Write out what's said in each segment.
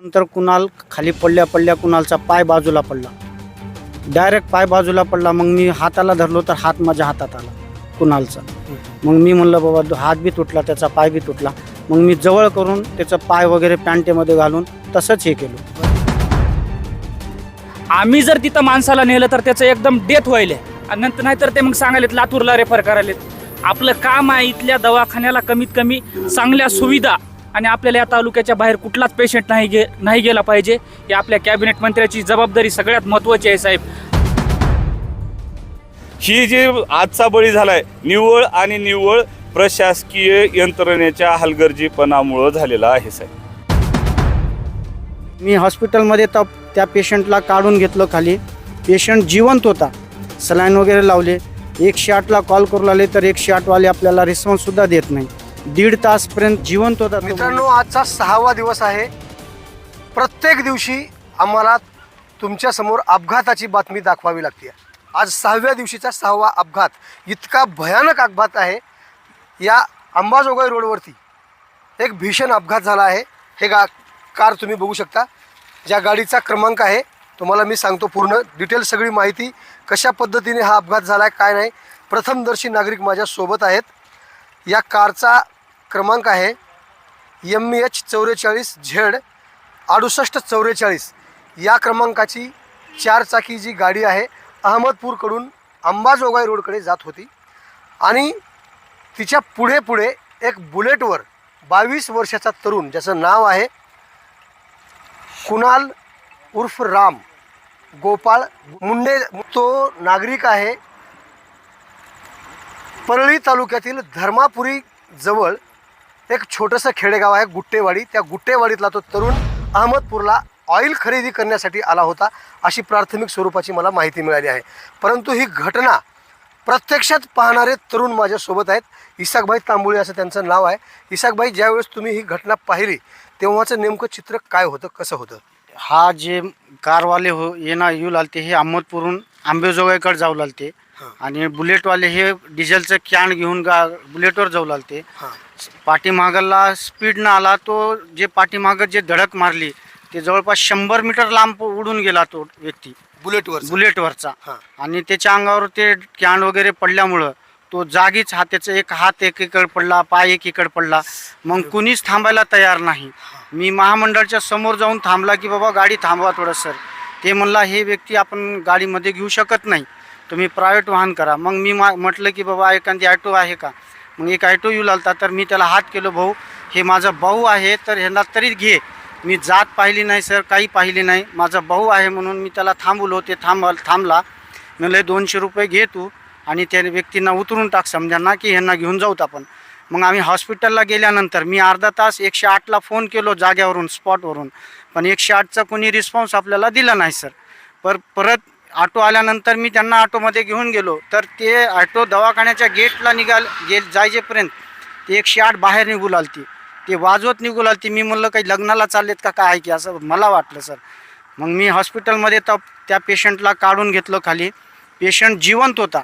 नंतर कुणाल खाली पडल्या कुणालचा पाय बाजूला पडला, डायरेक्ट पाय बाजूला पडला. मग मी हाताला धरलो तर हात माझ्या हातात आला कुणालचा. मग मी म्हणलं बाबा हात बी तुटला, त्याचा पाय बी तुटला. मग मी जवळ करून त्याचं पाय वगैरे पॅन्टेमध्ये घालून तसंच हे केलं. आम्ही जर तिथं माणसाला नेलं तर त्याचं एकदम डेथ व्हायला आणि नंतर नाहीतर ते मग सांगायलेत लातूरला रेफर करायलेत. आपलं काम आहे इथल्या दवाखान्याला कमीत कमी चांगल्या सुविधा आणि आपल्याला या तालुक्याच्या बाहेर कुठलाच पेशंट नाही गेला पाहिजे. ही आपल्या कॅबिनेट मंत्र्याची जबाबदारी सगळ्यात महत्त्वाची आहे साहेब. ही जी आजचा बळी झालाय निव्वळ प्रशासकीय यंत्रणेच्या हलगर्जीपणामुळं झालेला आहे साहेब. मी हॉस्पिटलमध्ये तर त्या पेशंटला काढून घेतलं खाली. पेशंट जिवंत होता, सलाईन वगैरे लावले. 108ला कॉल करू लागले तर 108वाले आपल्याला रिस्पॉन्ससुद्धा देत नाही. 1.5 तासपर्यंत जिवंत होता. मित्रांनो, आजचा 6वा दिवस आहे. प्रत्येक दिवशी आम्हाला तुमच्यासमोर अपघाताची बातमी दाखवावी लागते. आज 6व्या दिवशीचा 6वा अपघात. इतका भयानक अपघात आहे. या अंबाजोगाई रोडवरती एक भीषण अपघात झाला आहे. हे कार तुम्ही बघू शकता. ज्या गाडीचा क्रमांक आहे तुम्हाला मी सांगतो पूर्ण डिटेल सगळी माहिती, कशा पद्धतीने हा अपघात झाला आहे काय नाही. प्रथमदर्शी नागरिक माझ्यासोबत आहेत. या कारचा क्रमांक आहे MH 44Z 6844. या क्रमांकाची 4 चाकी जी गाडी आहे अहमदपूरकडून अंबाजोगाई रोडकडे जात होती आणि तिच्या पुढे एक बुलेटवर 22 वर्षाचा तरुण, ज्याचं नाव आहे कुणाल उर्फ राम गोपाळ मुंडे, तो नागरिक आहे. परळी तालुक्यातील धर्मापुरी जवळ एक छोटंसं खेडेगाव आहे गुट्टेवाडी. त्या गुट्टेवाडीतला तो तरुण अहमदपूरला ऑइल खरेदी करण्यासाठी आला होता, अशी प्राथमिक स्वरूपाची मला माहिती मिळाली आहे. परंतु ही घटना प्रत्यक्षात पाहणारे तरुण माझ्यासोबत आहेत. इसाकभाई तांबुळे असं त्यांचं नाव आहे. इसाकभाई, ज्यावेळेस तुम्ही ही घटना पाहिली तेव्हाचं नेमकं चित्र काय होतं, कसं होतं? हा जे कारवाले येऊ लागते हे अहमदपूरहून अंबाजोगाईकडे जाऊ लागते आणि बुलेटवाले हे डिझेलचं कॅन घेऊन बुलेटवर जाऊ लागते. पाठीमागला स्पीड न आला, तो जे पाठीमागं जे धडक मारली ते जवळपास 100 मीटर लांब उडून गेला तो व्यक्ती बुलेटवरचा. आणि त्याच्या अंगावर ते कॅन वगैरे पडल्यामुळं तो जागीच त्याचा एक हात एकीकडे पडला, पाय एकीकडे पडला. मग कुणीच थांबायला तयार नाही. मी महामंडळाच्या समोर जाऊन थांबला की बाबा गाडी थांबवा थोडं सर. ते म्हणला हे व्यक्ती आपण गाडीमध्ये घेऊ शकत नाही, तुम्ही प्रायव्हेट वाहन करा. मग मी म्हटलं की बाबा एखादी ॲटो आहे का. मग एक ॲटो येऊ लागला तर मी त्याला हात केलो, भाऊ हे माझा भाऊ आहे तर ह्यांना तरी घे. मी जात पाहिली नाही सर, काही पाहिली नाही, माझा भाऊ आहे म्हणून मी त्याला थांबवलो. ते थांबला. म्हणलं 200 रुपये घे तू आणि त्या व्यक्तींना उतरून टाक समजांना की ह्यांना घेऊन जाऊत आपण. मग आम्ही हॉस्पिटलला गेल्यानंतर मी अर्धा तास 108ला फोन केलो जाग्यावरून, स्पॉटवरून, पण 108चा कोणी रिस्पॉन्स आपल्याला दिला नाही सर. परत ऑटो आल्यानंतर मी त्यांना ऑटोमध्ये घेऊन गेलो तर ते ऑटो दवाखान्याच्या गेटला जायजेपर्यंत ते 108 बाहेर निघू लागली, ते वाजवत निघू लागली. मी म्हणलं काही लग्नाला चाललेत का काय की असं मला वाटलं सर. मग मी हॉस्पिटलमध्ये त्या पेशंटला काढून घेतलं खाली. पेशंट जिवंत होता.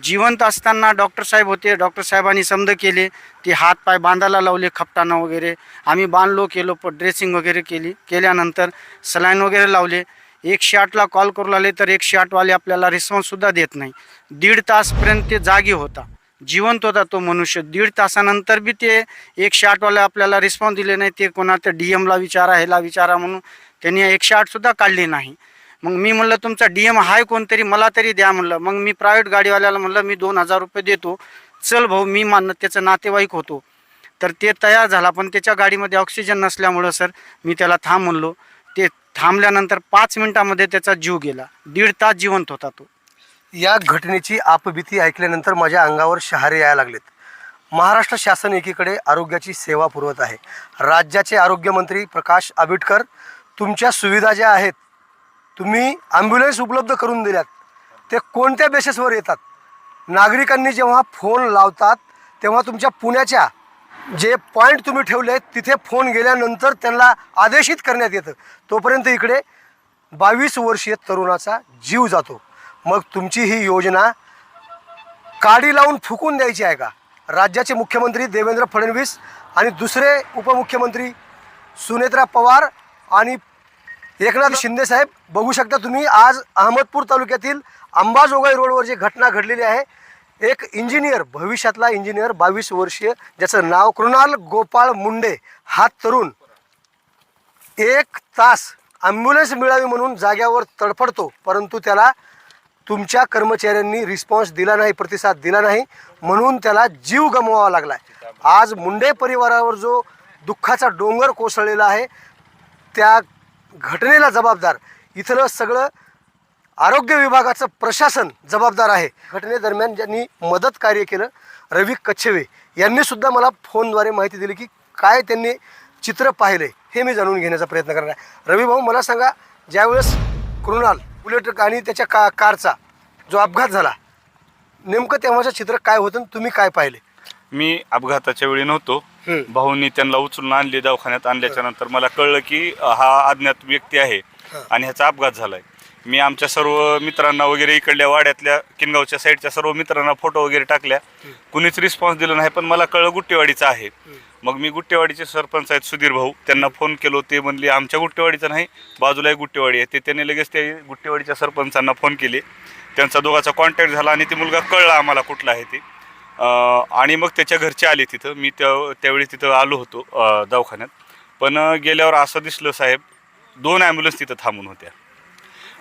जिवंत असताना डॉक्टर साहेब होते, डॉक्टर साहेबांनी समज केले, ते हात पाय बांधायला लावले खपटानं वगैरे. आम्ही बांधलो, केलो, ड्रेसिंग वगैरे केल्यानंतर सलाईन वगैरे लावले. 108ला कॉल करू लागले तर 108वाले आपल्याला रिस्पॉन्ससुद्धा देत नाही. 1.5 तासपर्यंत ते जागी होता, जिवंत होता तो मनुष्य. 1.5 तासानंतर बी ते 108वाले आपल्याला रिस्पॉन्स दिले नाही. ते कोणाच्या DMला विचारा, ह्याला विचारा म्हणून त्यांनी 108सुद्धा काढली नाही. मग मी म्हणलं तुमचा DM आहे कोणतरी, मला तरी द्या म्हणलं. मग मी प्रायव्हेट गाडीवाल्याला म्हणलं मी 2000 रुपये देतो, चल भाऊ. मी त्याचं नातेवाईक होतो तर ते तयार झाला, पण त्याच्या गाडीमध्ये ऑक्सिजन नसल्यामुळं सर मी त्याला थांब म्हणलो. ते थांबल्यानंतर 5 मिनिटामध्ये त्याचा जीव गेला. 1.5 तास जिवंत होता तो. या घटनेची आपबीती ऐकल्यानंतर माझ्या अंगावर शहारे यायला लागलेत. महाराष्ट्र शासन एकीकडे आरोग्याची सेवा पुरवत आहे. राज्याचे आरोग्यमंत्री प्रकाश आंबेडकर तुमच्या सुविधा ज्या आहेत, तुम्ही ॲम्ब्युलन्स उपलब्ध करून दिल्यात, ते कोणत्या बेसिसवर येतात? नागरिकांनी जेव्हा फोन लावतात तेव्हा तुमच्या पुण्याच्या जे पॉईंट तुम्ही ठेवले आहेत तिथे फोन गेल्यानंतर त्यांना आदेशित करण्यात येतं. तोपर्यंत इकडे 22 वर्षीय तरुणाचा जीव जातो. मग तुमची ही योजना काडी लावून फुकून द्यायची आहे का? राज्याचे मुख्यमंत्री देवेंद्र फडणवीस आणि दुसरे उपमुख्यमंत्री सुनेत्रा पवार आणि एकनाथ शिंदे साहेब, बघू शकता तुम्ही आज अहमदपूर तालुक्यातील अंबाजोगाई रोडवर जी घटना घडलेली आहे, एक इंजिनियर, भविष्यातला इंजिनियर 22 वर्षीय ज्याचं नाव कृणाल गोपाळ मुंडे, हा तरुण 1 तास ॲम्ब्युलन्स मिळावी म्हणून जाग्यावर तडफडतो, परंतु त्याला तुमच्या कर्मचाऱ्यांनी रिस्पॉन्स दिला नाही, प्रतिसाद दिला नाही, म्हणून त्याला जीव गमवावा लागला. आज मुंडे परिवारावर जो दुःखाचा डोंगर कोसळलेला आहे, त्या घटनेला जबाबदार इथलं सगळं आरोग्य विभागाचं प्रशासन जबाबदार आहे. घटनेदरम्यान ज्यांनी मदत कार्य केलं, रवी कच्छेवे यांनी सुद्धा मला फोनद्वारे माहिती दिली की काय त्यांनी चित्र पाहिले हे मी जाणून घेण्याचा प्रयत्न करणार आहे. रवी भाऊ, मला सांगा, ज्यावेळेस कृणाल बुलेट आणि त्याच्या कारचा जो अपघात झाला, नेमकं तेव्हाचं चित्र काय होतं, तुम्ही काय पाहिले? मी अपघाताच्या वेळी नव्हतो. भाऊंनी त्यांना उचलून आणले, दवाखान्यात आणल्याच्या नंतर मला कळलं की हा अज्ञात व्यक्ती आहे आणि ह्याचा अपघात झालाय. मी आमच्या सर्व मित्रांना वगैरे, इकडल्या वाड्यातल्या किनगावच्या साईडच्या सर्व मित्रांना फोटो वगैरे टाकल्या, कुणीच रिस्पॉन्स दिला नाही. पण मला कळलं गुट्टेवाडीचं आहे. मग मी गुट्टेवाडीचे सरपंच आहेत सुधीर भाऊ, त्यांना फोन केलो. ते म्हणले आमच्या गुट्टेवाडीचं नाही, बाजूला एक गुट्टेवाडी आहे. त्यांनी लगेच ते गुट्टेवाडीच्या सरपंचांना फोन केले. त्यांचा दोघांचा कॉन्टॅक्ट झाला आणि ते मुलगा कळला आम्हाला कुठला आहे ते. आणि मग त्याच्या घरचे आले तिथं. मी त्यावेळी तिथं आलो होतो दवाखान्यात. पण गेल्यावर असं दिसलं साहेब, 2 ॲम्ब्युलन्स तिथं थांबून होत्या.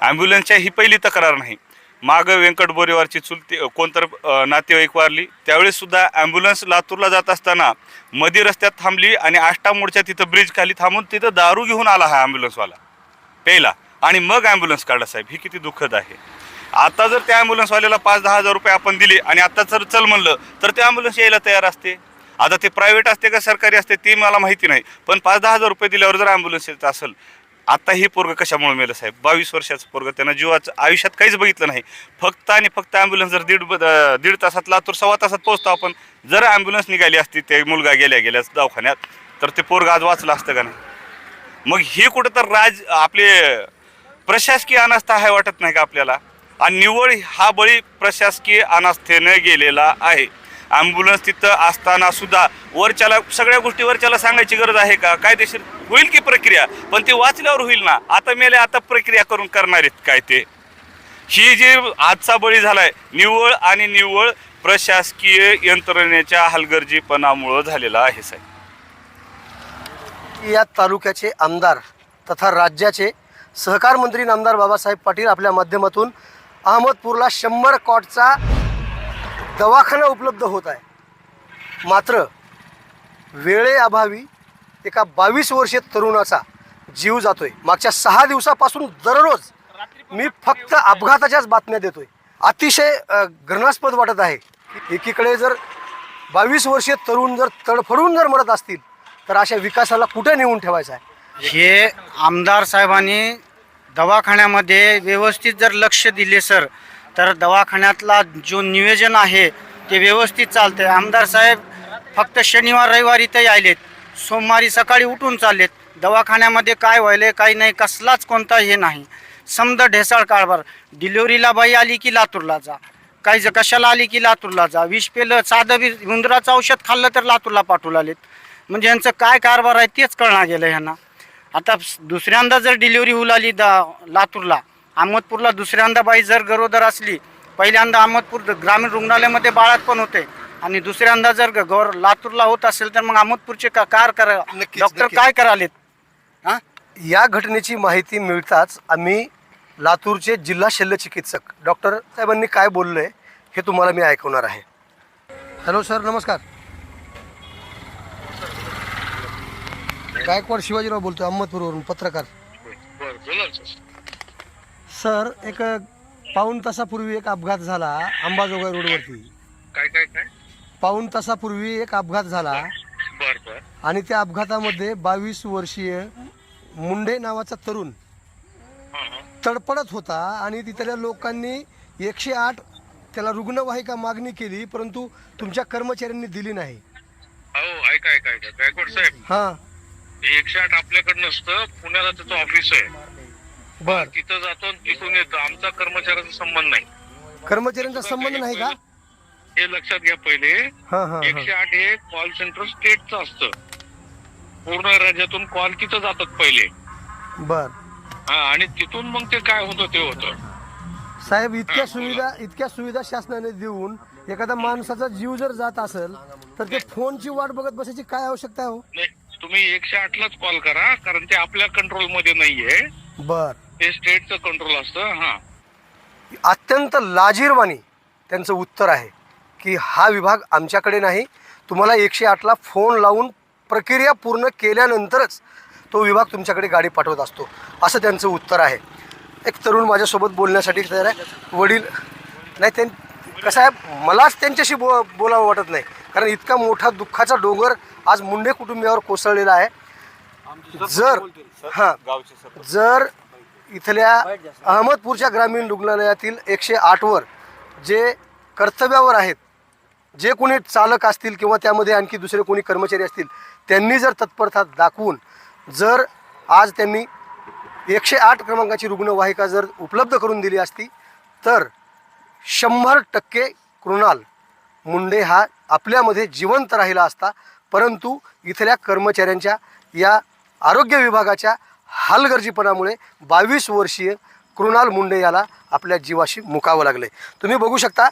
ॲम्ब्युलन्सच्या ही पहिली तक्रार नाही. मागं व्यंकट बोरेवारची चुलती कोणतर नातेवाईक वारली, त्यावेळेससुद्धा ॲम्ब्युलन्स लातूरला जात असताना मध्ये रस्त्यात थांबली आणि आष्टा मोडच्या तिथं ब्रिज खाली थांबून तिथं दारू घेऊन आला हा ॲम्ब्युलन्सवाला प्यायला, आणि मग ॲम्ब्युलन्स काढला. साहेब, ही किती दुःखद आहे. आता जर त्या ॲम्ब्युलन्सवाल्याला 5-10 हजार रुपये आपण दिले आणि आता जर चल म्हणलं तर ते ॲम्ब्युलन्स यायला तयार असते. आता ते प्रायव्हेट असते का सरकारी असते ते मला माहिती नाही, पण 5-10 हजार रुपये दिल्यावर जर ॲम्ब्युलन्स येत असेल. आता ही पोरगं कशामुळे मेलं साहेब? 22 वर्षाचं पोरगं, त्यानं जीवाचं आयुष्यात काहीच बघितलं नाही. फक्त आणि फक्त ॲम्ब्युलन्स जर दीड तासात लातूर 1.25 तासात पोहोचतो आपण. जर ॲम्ब्युलन्स निघाली असती, ते मुलगा गेल्या दवाखान्यात, तर ते पोरगं आज वाचलं असतं का नाही? मग हे कुठं तर आपले प्रशासकीय अनास्था आहे वाटत नाही का आपल्याला? आणि निव्वळ हा बळी प्रशासकीय अनास्थेने गेलेला आहे. ॲम्ब्युलन्स तिथं असताना सुद्धा वरच्याला सगळ्या गोष्टी वरच्याला सांगायची गरज आहे का? कायदेशीर होईल की प्रक्रिया, पण ते वाचल्यावर होईल ना. आता मेले, आता प्रक्रिया करून करणार आहेत काय ते? ही जी आजचा बळी झालाय, निव्वळ प्रशासकीय यंत्रणेच्या हलगर्जीपणामुळं झालेला आहे साहेब. या तालुक्याचे आमदार तथा राज्याचे सहकार मंत्री नामदार बाबासाहेब पाटील आपल्या माध्यमातून अहमदपूरला 100 कॉटचा दवाखाना उपलब्ध होत आहे. मात्र वेळेअभावी एका 22 वर्षीय तरुणाचा जीव जातोय. मागच्या 6 दिवसापासून दररोज मी फक्त अपघाताच्याच बातम्या देतोय. अतिशय घृणास्पद वाटत आहे. एकीकडे जर 22 वर्षीय तरुण जर तडफडून जर मरत असतील तर अशा विकासाला कुठे नेऊन ठेवायचं आहे? हे आमदार साहेबांनी दवाखान्यामध्ये व्यवस्थित जर लक्ष दिले सर, तर दवाखान्यातला जो नियोजन आहे ते व्यवस्थित चालतं. आमदार साहेब फक्त शनिवार रविवार इथे यायलेत, सोमवारी सकाळी उठून चाललेत. दवाखान्यामध्ये काय व्हायले काही नाही, कसलाच कोणता हे नाही. समद ढेसाळ कारभार. डिलिव्हरीला बाई आली की लातूरला जा, काही कशाला आली की लातूरला जा. विष पेलं, साधं उंदराचं औषध खाल्लं तर लातूरला पाठवून आलेत. म्हणजे यांचं काय कारभार आहे तेच कळणार गेलं ह्यांना. आता दुसऱ्यांदा जर डिलिव्हरी होऊ लागली लातूरला, अहमदपूरला दुसऱ्यांदा बाई जर गरोदर असली, पहिल्यांदा अहमदपूर ग्रामीण रुग्णालयामध्ये बाळात पण होते, आणि दुसऱ्यांदा जर लातूरला होत असेल तर मग अहमदपूरचे कार करा डॉक्टर काय करालेत? हां, या घटनेची माहिती मिळताच आम्ही लातूरचे जिल्हा शल्य चिकित्सक डॉक्टर साहेबांनी काय बोलले हे तुम्हाला मी ऐकवणार आहे. हॅलो सर, नमस्कार. गायकवाड शिवाजीराव बोलतो, अहमदपूरवरून, पत्रकार. सर, एक पाऊण तासापूर्वी एक अपघात झाला अंबाजोगाई रोडवरती. काय पाऊण तासापूर्वी एक अपघात झाला, बर. आणि त्या अपघातामध्ये 22 वर्षीय मुंडे नावाचा तरुण तडपडत होता, आणि तिथल्या लोकांनी 108 त्याला रुग्णवाहिका मागणी केली, परंतु तुमच्या कर्मचाऱ्यांनी दिली नाही. हो, ऐका गायकवाड साहेब, हां, 108 आपल्याकडे नसतं, पुण्याला त्याचं ऑफिस आहे. बर. तिथं जातो, तिथून येतो. आमचा कर्मचाऱ्याचा संबंध नाही. कर्मचाऱ्यांचा संबंध नाही का? हे लक्षात घ्या पहिले. हां हां 108 हे कॉल सेंटर स्टेटचं असतं. पूर्ण राज्यातून कॉल तिथं जातात पहिले. बर हा, आणि तिथून मग ते काय होतं ते होतं. साहेब, इतक्या सुविधा शासनाने देऊन एखाद्या माणसाचा जीव जर जात असेल तर ते फोनची वाट बघत बसायची काय आवश्यकता आहे हो? नाही, तुम्ही 108लाच कॉल करा, कारण ते आपल्या कंट्रोल मध्ये नाहीये, बर, ते स्टेटचं कंट्रोल असतं. हा, अत्यंत लाजीरवाणी त्यांचं उत्तर आहे की हा विभाग आमच्याकडे नाही, तुम्हाला 108ला फोन लावून प्रक्रिया पूर्ण केल्यानंतरच तो विभाग तुमच्याकडे गाडी पाठवत असतो, असं त्यांचं उत्तर आहे. एक तरुण माझ्यासोबत बोलण्यासाठी तयार आहे. वडील नाही, कसं आहे, मलाच त्यांच्याशी बोलावं वाटत नाही, कारण इतका मोठा दुःखाचा डोंगर आज मुंडे कुटुंबियावर कोसळलेला आहे. जर इथल्या अहमदपूरच्या ग्रामीण रुग्णालयातील 108वर जे कर्तव्यावर आहेत, जे कोणी चालक असतील किंवा त्यामध्ये आणखी दुसरे कोणी कर्मचारी असतील, त्यांनी जर तत्परता दाखवून जर आज त्यांनी 108 क्रमांकाची रुग्णवाहिका जर उपलब्ध करून दिली असती तर 100% कृणाल मुंडे हा आपल्यामध्ये जिवंत राहिला असता. परंतु इथल्या कर्मचाऱ्यांच्या या आरोग्य विभागाच्या हलगर्जीपणामुळे 22 वर्षीय कृणाल मुंडे याला आपल्या जीवाशी मुकावं लागले. तुम्ही बघू शकता,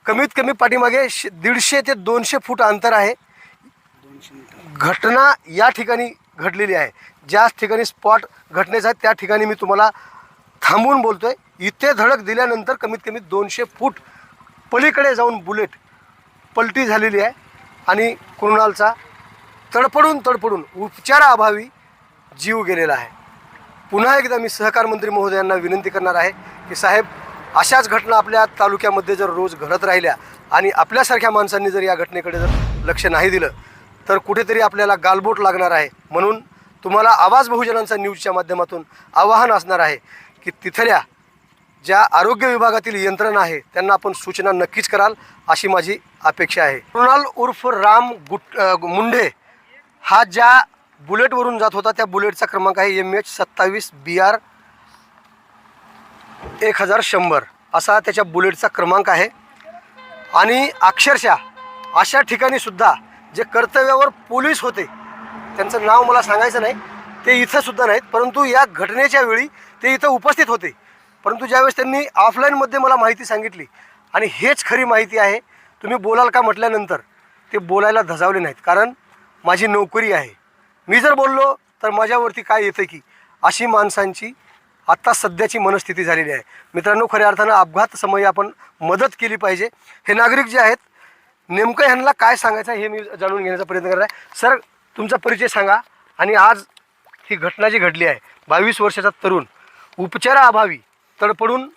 कमीत कमी पाठीमागे 150 ते 200 फूट अंतर आहे. घटना या ठिकाणी घडलेली आहे. ज्या ठिकाणी स्पॉट घटनेचा आहे त्या ठिकाणी मी तुम्हाला थांबवून बोलतोय. इथे धडक दिल्यानंतर कमीत कमी 200 फूट पलीकडे जाऊन बुलेट पलटी झालेली आहे आणि कृणालचा तडफडून उपचाराअभावी जीव गेलेला आहे. पुन्हा एकदा मी सहकार मंत्री महोदयांना विनंती करणार आहे की साहेब, अशाच घटना आपल्या तालुक्यामध्ये जर रोज घडत राहिल्या आणि आपल्यासारख्या माणसांनी जर या घटनेकडे जर लक्ष नाही दिलं तर कुठेतरी आपल्याला गालबोट लागणार आहे. म्हणून तुम्हाला आवाज बहुजनांचा न्यूजच्या माध्यमातून आवाहन असणार आहे की तिथल्या ज्या आरोग्य विभागातील यंत्रणा आहे त्यांना आपण सूचना नक्कीच कराल, अशी माझी अपेक्षा आहे. कृणाल उर्फ राम मुंडे हा ज्या बुलेटवरून जात होता त्या बुलेटचा क्रमांक आहे MH27 BR 1100 असा त्याच्या बुलेटचा क्रमांक आहे. आणि अक्षरशः अशा ठिकाणी सुद्धा जे कर्तव्यावर पोलीस होते, त्यांचं नाव मला सांगायचं नाही, ते इथं सुद्धा नाहीत, परंतु या घटनेच्या वेळी ते इथं उपस्थित होते. परंतु ज्यावेळेस त्यांनी ऑफलाईनमध्ये मला माहिती सांगितली आणि हेच खरी माहिती आहे, तुम्ही बोलाल का म्हटल्यानंतर ते बोलायला धजावले नाहीत, कारण माझी नोकरी आहे. मी जर बोललो तर माझ्यावरती काय येतं की, अशी माणसांची आत्ता सध्याची मनस्थिती झालेली आहे. मित्रांनो, खऱ्या अर्थानं अपघात समयी आपण मदत केली पाहिजे. हे नागरिक जे आहेत, नेमकं ह्यांना काय सांगायचं हे मी जाणून घेण्याचा प्रयत्न करत आहे. सर, तुमचा परिचय सांगा. आणि आज ही घटना जी घडली आहे, 22 वर्षाचा तरुण उपचाराअभावी तडपडून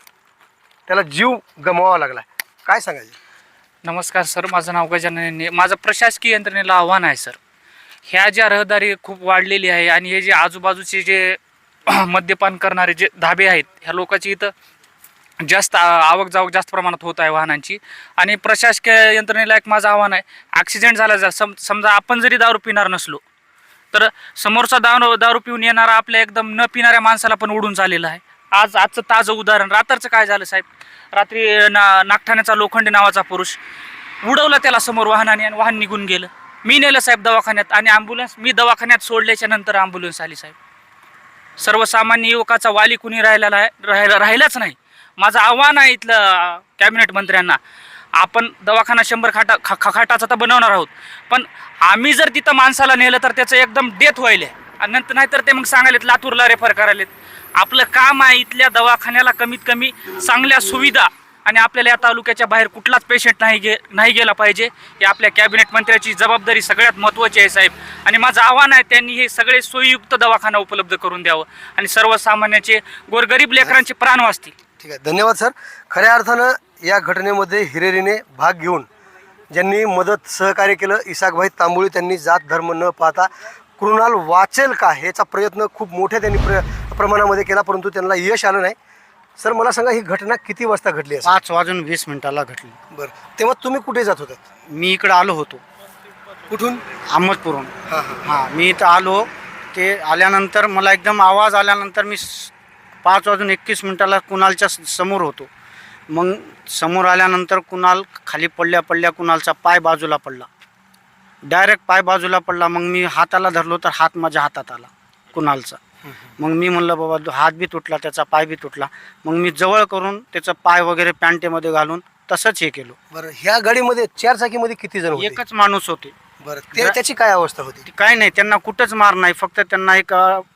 त्याला जीव गमवावा लागला, काय सांगायचं? नमस्कार सर, माझं नाव गजानन. माझं प्रशासकीय यंत्रणेला आव्हान आहे सर. ह्या ज्या रहदारी खूप वाढलेली आहे आणि हे जे आजूबाजूचे जे मद्यपान करणारे जे धाबे आहेत, ह्या लोकांची इथं जास्त आवक जावक जास्त प्रमाणात होत आहे वाहनांची. आणि प्रशासकीय यंत्रणेला एक माझं आव्हान आहे, ॲक्सिडेंट झाला जर समजा आपण जरी दारू पिणार नसलो तर समोरचा दारू पिऊन येणारा आपल्या एकदम न पिणाऱ्या माणसाला पण उडून चाललेला आहे. आजचं ताजं उदाहरण, रात्रचं काय झालं साहेब, रात्री नागठाण्याचा लोखंडे नावाचा पुरुष उडवला त्याला समोर वाहनाने आणि वाहन निघून गेलं. मी नेलं साहेब दवाखान्यात आणि मी दवाखान्यात सोडल्याच्या नंतर ॲम्ब्युलन्स आली साहेब. सर्वसामान्य युवकाचा वाली कुणी राहिलाच नाही. माझं आव्हान आहे इथलं कॅबिनेट मंत्र्यांना, आपण दवाखाना 100 खाटाचा तर बनवणार आहोत, पण आम्ही जर तिथं माणसाला नेलं तर त्याचं एकदम डेथ व्हायला आणि नंतर नाहीतर ते मग सांगायलेत लातूरला रेफर करायलेत. आपलं काम आहे इथल्या दवाखान्याला कमीत कमी चांगल्या सुविधा, आणि आपल्याला या तालुक्याच्या बाहेर कुठलाच पेशंट नाही गेला पाहिजे. ही आपल्या कॅबिनेट मंत्र्याची जबाबदारी सगळ्यात महत्त्वाची आहे साहेब. आणि माझं आव्हान आहे, त्यांनी हे सगळे सोयीयुक्त दवाखाना उपलब्ध करून द्यावं आणि सर्वसामान्याचे गोरगरीब लेकरांचे प्राण वाचतील. ठीक आहे, धन्यवाद सर. खऱ्या अर्थानं या घटनेमध्ये हिरिरीने भाग घेऊन ज्यांनी मदत सहकार्य केलं, इसाकभाई तांबोळी, त्यांनी जात धर्म न पाहता कृणाल वाचेल का ह्याचा प्रयत्न खूप मोठ्या त्यांनी प्रमाणामध्ये केला, परंतु त्यांना यश आलं नाही. सर, मला सांगा, ही घटना किती वाजता घडली आहे? 5:20 घडली. बरं, तेव्हा तुम्ही कुठे जात होतात? मी इकडं आलो होतो. कुठून? अहमदपूरहून. हां हां, मी इथं आलो. ते आल्यानंतर मला एकदम आवाज आल्यानंतर मी 5:21 कुणालच्या समोर होतो. मग समोर आल्यानंतर कुणाल खाली पडल्या कुणालचा पाय बाजूला पडला, डायरेक्ट पाय बाजूला पडला. मग मी हाताला धरलो तर हात माझ्या हातात आला कुणालचा. मग मी म्हणलं बाबा हात बी तुटला, त्याचा पाय बी तुटला. मग मी जवळ करून त्याचा पाय वगैरे पॅन्टेमध्ये घालून तसंच हे केलो. बरं, ह्या गाडीमध्ये 4 चाकीमध्ये किती जण होते? एकच माणूस होते. बरं, त्याची काय अवस्था होती? काय नाही, त्यांना कुठंच मार नाही, फक्त त्यांना एक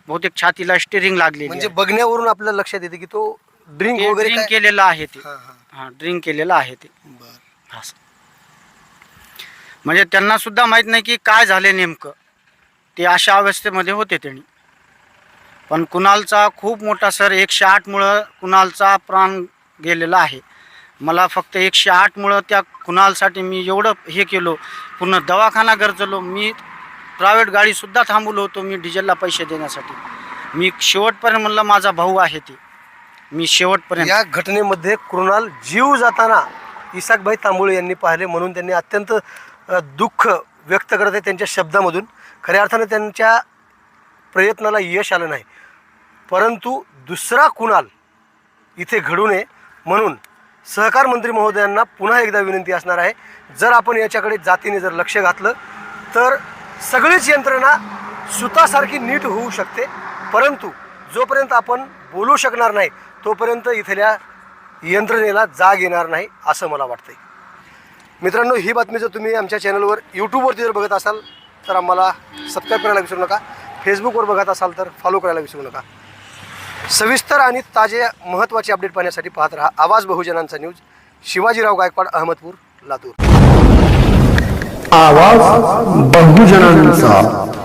बहुतेक छातीला स्टिअरिंग लागली. म्हणजे बघण्यावरून आपल्याला लक्षात येते की तो ड्रिंक वगैरे ड्रिंक काय- केलेलं आहे ते. हां, हां. ड्रिंक केलेलं आहे ते. बरं. असं म्हणजे त्यांना सुद्धा माहित नाही की काय झाले नेमकं. ते अशा अवस्थेमध्ये होते त्यांनी. पण कुणालचा खूप मोठा सर 108 मुळे कुणालचा प्राण गेलेला आहे. मला फक्त 108 मुळे त्या कुणालसाठी मी एवढं हे केलो, पूर्ण दवाखाना गरजलो. मी प्रायव्हेट गाडीसुद्धा थांबवलो होतो मी डिझेलला पैसे देण्यासाठी. मी शेवटपर्यंत म्हणलं माझा भाऊ आहे ते, मी शेवटपर्यंत. या घटनेमध्ये कुणाल जीव जाताना इसाकभाई तांबोळे यांनी पाहिले, म्हणून त्यांनी अत्यंत दुःख व्यक्त करत आहे त्यांच्या शब्दामधून. खऱ्या अर्थानं त्यांच्या प्रयत्नाला यश आलं नाही, परंतु दुसरा कुणाल इथे घडू नये म्हणून सहकार मंत्री महोदयांना पुन्हा एकदा विनंती असणार आहे, जर आपण याच्याकडे जातीने जर लक्ष घातलं तर सगळीच यंत्रणा सुतासारखी नीट होऊ शकते. परंतु जोपर्यंत आपण बोलू शकणार नाही तोपर्यंत इथल्या यंत्रणेला जाग येणार नाही असं मला वाटतंय. मित्रांनो, ही बातमी जर तुम्ही आमच्या चॅनलवर यूट्यूबवरती जर बघत असाल तर आम्हाला सबस्क्राईब करायला विसरू नका. फेसबुकवर बघत असाल तर फॉलो करायला विसरू नका. सविस्तर आणि ताजे महत्त्वाचे अपडेट पाहण्यासाठी पाहत रहा आवाज बहुजनांचा न्यूज. शिवाजीराव गायकवाड, अहमदपूर, लातूर. आवाज बहुजनांचा.